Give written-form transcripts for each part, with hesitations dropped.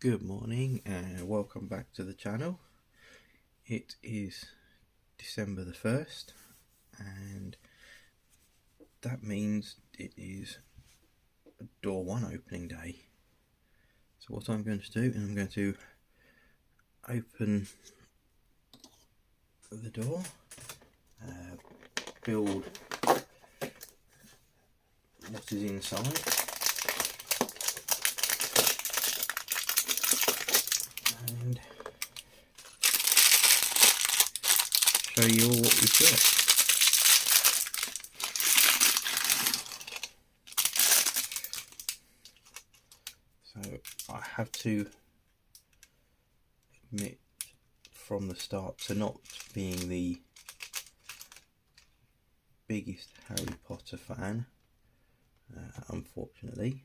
Good morning and welcome back to the channel. It is December the 1st and that means it is door 1 opening day. So what I'm going to do is I'm going to open the door, build what is inside, and show you all what we've got. So I have to admit from the start to not being the biggest Harry Potter fan, unfortunately,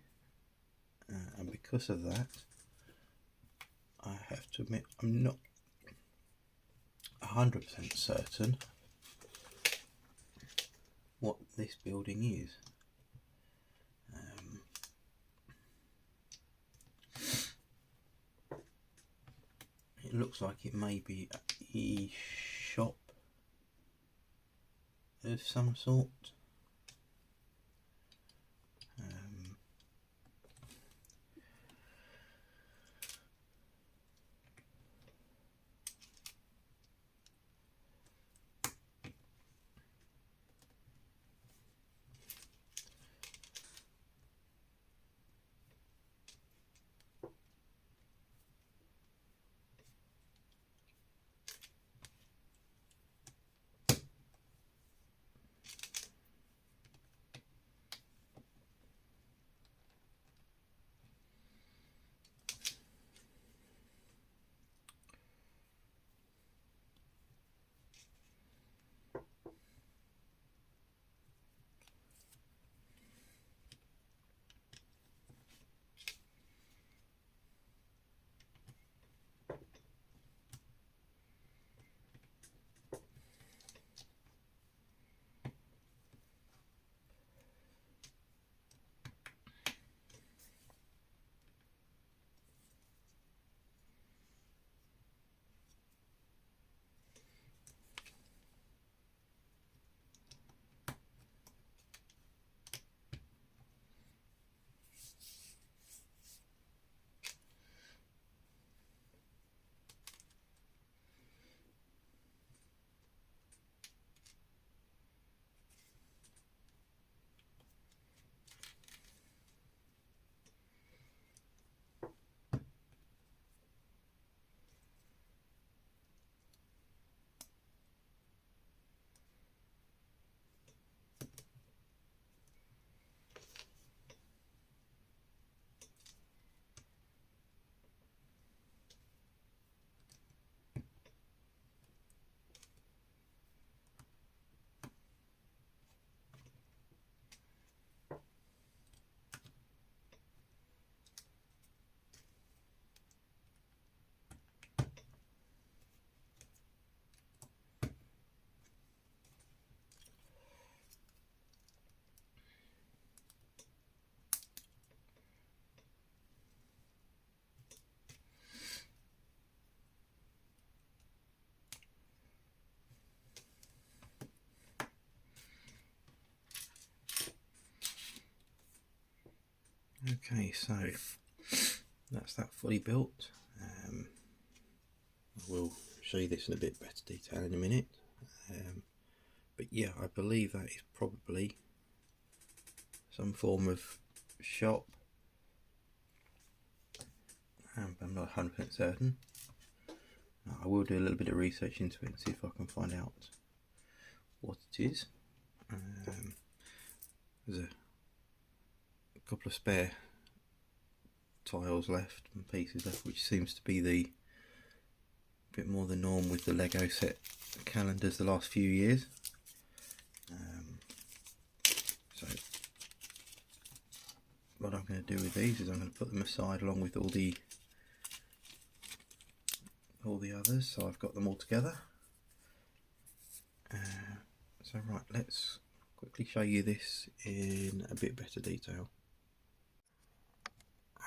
and because of that I have to admit I'm not 100% certain what this building is. It looks like it may be a shop of some sort. Okay, so that's that fully built. I will show you this in a bit better detail in a minute, but yeah, I believe that is probably some form of shop. I'm not 100% certain. I will do a little bit of research into it and see if I can find out what it is. There's a couple of spare tiles left and pieces left, which seems to be the bit more the norm with the Lego set calendars the last few years. So what I'm going to do with these is I'm going to put them aside along with all the others, so I've got them all together. So right, let's quickly show you this in a bit better detail.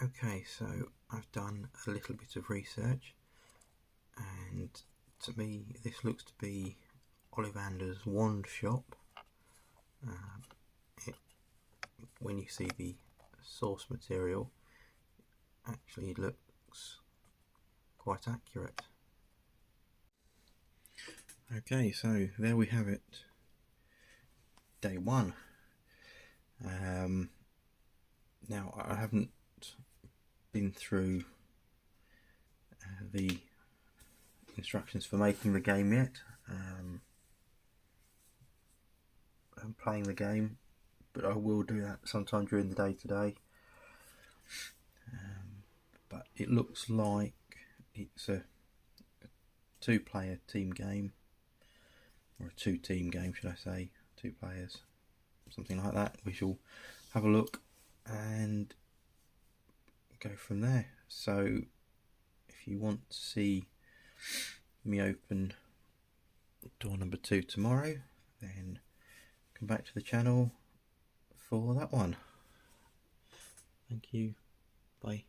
Okay, so I've done a little bit of research, and to me this looks to be Ollivander's wand shop. When you see the source material, actually looks quite accurate. Okay, so there we have it, day one. Now I haven't been through the instructions for making the game yet. I'm playing the game, but I will do that sometime during the day today. But it looks like it's a two-player team game, or a two-team game should I say, 2 players, something like that. We shall have a look and go from there. So if you want to see me open door number 2 tomorrow, then come back to the channel for that one. Thank you. Bye.